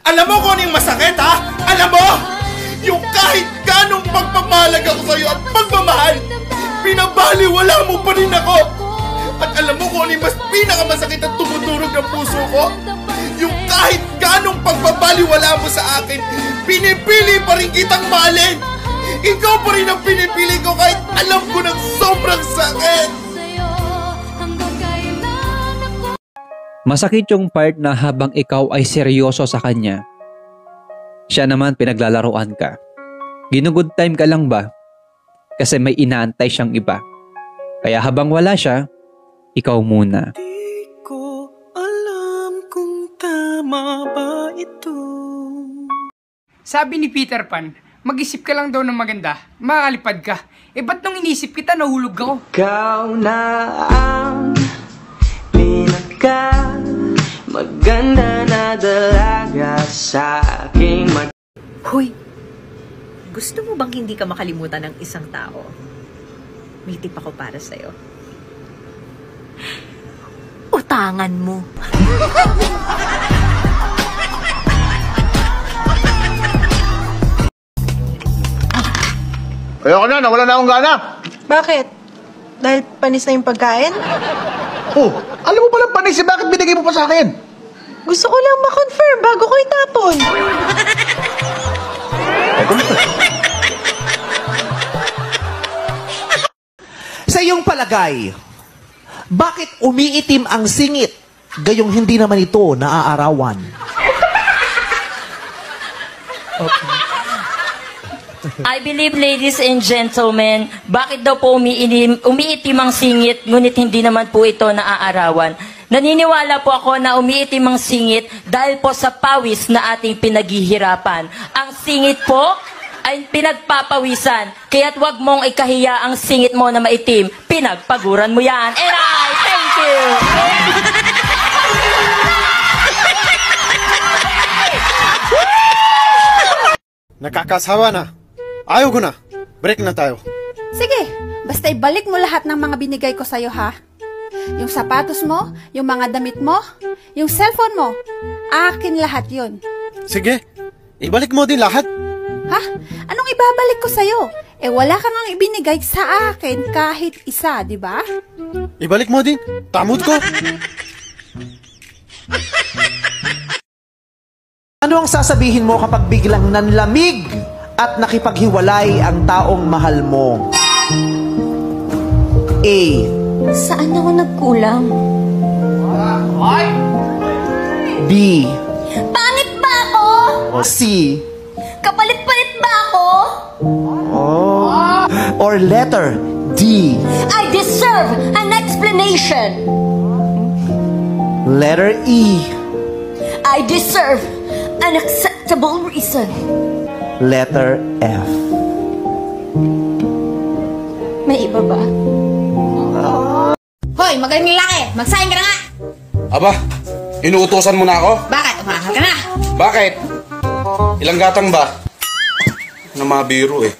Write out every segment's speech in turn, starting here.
Alam mo kung ano yung masakit, ha? Alam mo? Yung kahit ganong pagpamahalag ako sa'yo at pagmamahal, pinabaliwala mo pa rin ako. At alam mo kung ano yung mas pinakamasakit at tumudurog ng puso ko? Yung kahit ganong pagbabaliwala mo sa akin, pinipili pa rin kitang mahalin. Ikaw pa rin ang pinipili ko kahit alam ko ng sobrang sakit. Masakit yung part na habang ikaw ay seryoso sa kanya, siya naman pinaglalaroan ka. Ginugood time ka lang ba? Kasi may inaantay siyang iba. Kaya habang wala siya, ikaw muna. Di ko alam kung tama ba ito. Sabi ni Peter Pan, mag-isip ka lang daw ng maganda, makakalipad ka. Eh ba't nung inisip kita, nahulog ako? Ikaw na ang pinaka maganda na dalaga sa aking Hoy, gusto mo bang hindi ka makalimutan ng isang tao? May tip ako para sa'yo. Utangan mo. Ayoko na, nawala na akong gana. Bakit? Dahil panis na yung pagkain? Oh, alam mo palang panis, bakit binigay mo pa sa akin? Gusto ko lang ma-confirm bago ko itapon. Sa iyong palagay, bakit umiitim ang singit gayong hindi naman ito naaarawan? I believe, ladies and gentlemen, bakit daw po umiitim ang singit, ngunit hindi naman po ito naaarawan? Naniniwala po ako na umiitim ang singit dahil po sa pawis na ating pinaghihirapan. Ang singit po ay pinagpapawisan, kaya't wag mong ikahiya ang singit mo na maitim, pinagpaguran mo yan. And I thank you! Nakakasawa na. Ayaw ko na. Break na tayo. Sige, basta ibalik mo lahat ng mga binigay ko sa'yo, ha? Yung sapatos mo, yung mga damit mo, yung cellphone mo, akin lahat yun. Sige, ibalik mo din lahat. Ha? Anong ibabalik ko sa'yo? Eh wala kang ang ibinigay sa akin kahit isa, di ba? Ibalik mo din. Tamod ko. Ano ang sasabihin mo kapag biglang nanlamig at nakipaghiwalay ang taong mahal mo? A. Saan ako nagkulang? B. Pangit ba ako? O C. Kapalit-palit ba ako? Oh. Or letter D. I deserve an explanation. Letter E. I deserve an acceptable reason. Letter F. May iba ba? Hoy, magaling lalaki! Magsahin ka na nga! Aba, inuutosan mo na ako? Bakit? Umakakal ka na! Bakit? Ilang gatang ba? Na mga biro eh.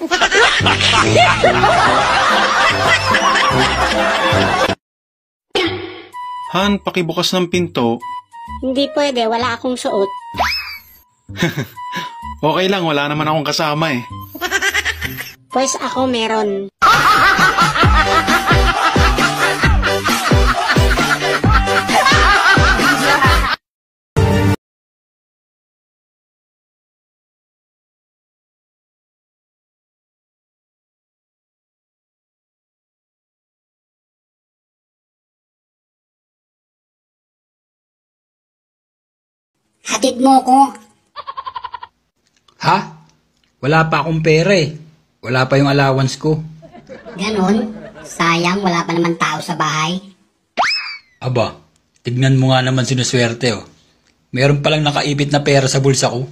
Han, pakibukas ng pinto. Hindi pwede, wala akong suot. Okay lang, wala naman akong kasama eh. Pues ako meron. Hatid mo ko. Ha? Wala pa akong pera eh. Wala pa yung allowance ko. Ganon? Sayang, wala pa naman tao sa bahay. Aba, tignan mo nga naman sinuswerte oh. Meron palang nakaipit na pera sa bulsa ko.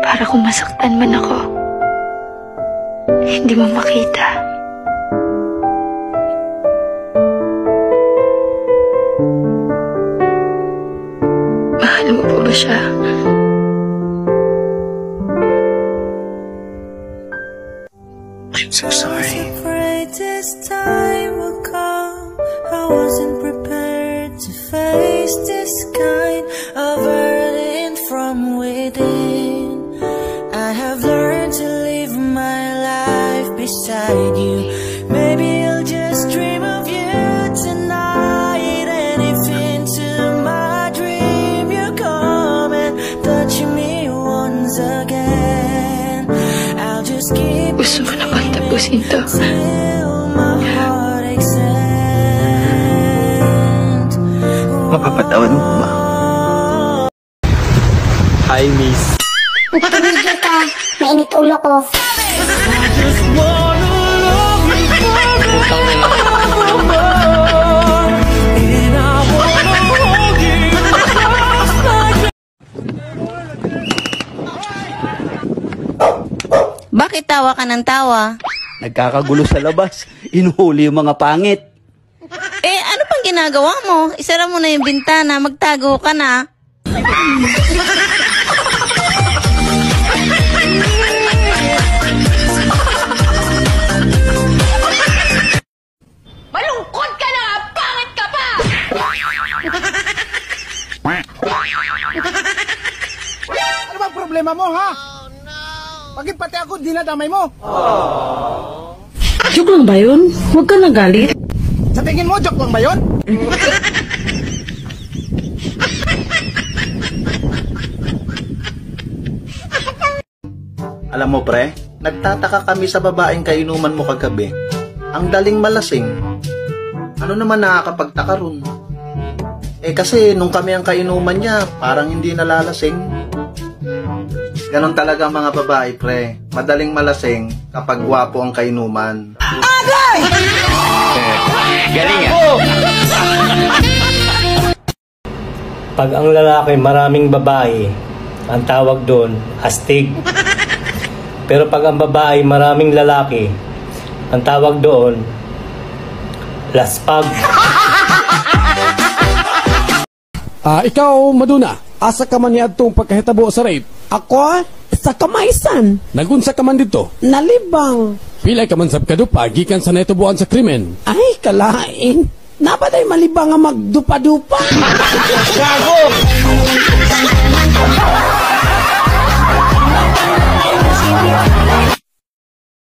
Para kung masaktan man ako, hindi mo makita. Mahal mo po ba siya? I'm so sorry. with you. Maybe I'll just dream of you tonight. And if into my dream you come and touch me once again, I'll just keep Gusto mo na bang tapusin to? till my heart extends. Mapapatawad mo ba? Hi, miss. Tumigil ka. Mainit ulo ko. Bakit tawa ka ng tawa? Nagkakagulo sa labas. Inuhuli yung mga pangit. Eh, ano pang ginagawa mo? Isara mo na yung bintana, magtago ka na. Malungkot ka na nga! Pangit ka pa! Ano bang problema mo, ha? Bakit pati ako dinadamay mo? Joke lang ba yun? Huwag ka nagalit. Sa tingin mo, joke lang ba yun? Alam mo pre, nagtataka kami sa babaeng kainuman mo kagabi. Ang daling malasing. Ano naman nakakapagtaka ron? Eh kasi nung kami ang kainuman niya, parang hindi nalalasing. Ganon talaga mga babae pre. Madaling malasing kapag gwapo ang kainuman. Agay! Galing Pag ang lalaki maraming babae, ang tawag doon, astig. Pero pag ang babae maraming lalaki, ang tawag doon, laspag. Ikaw, Maduna, asa ka man niadtong pagkahitabo sa rape? Ako? Sa kamaisan. Nagunsa ka man dito? Nalibang. Pilay ka man sab kadupa, gikan sa naitubuan sa krimen. Ay, kalain. Napaday malibang nga magdupa-dupa. Gago!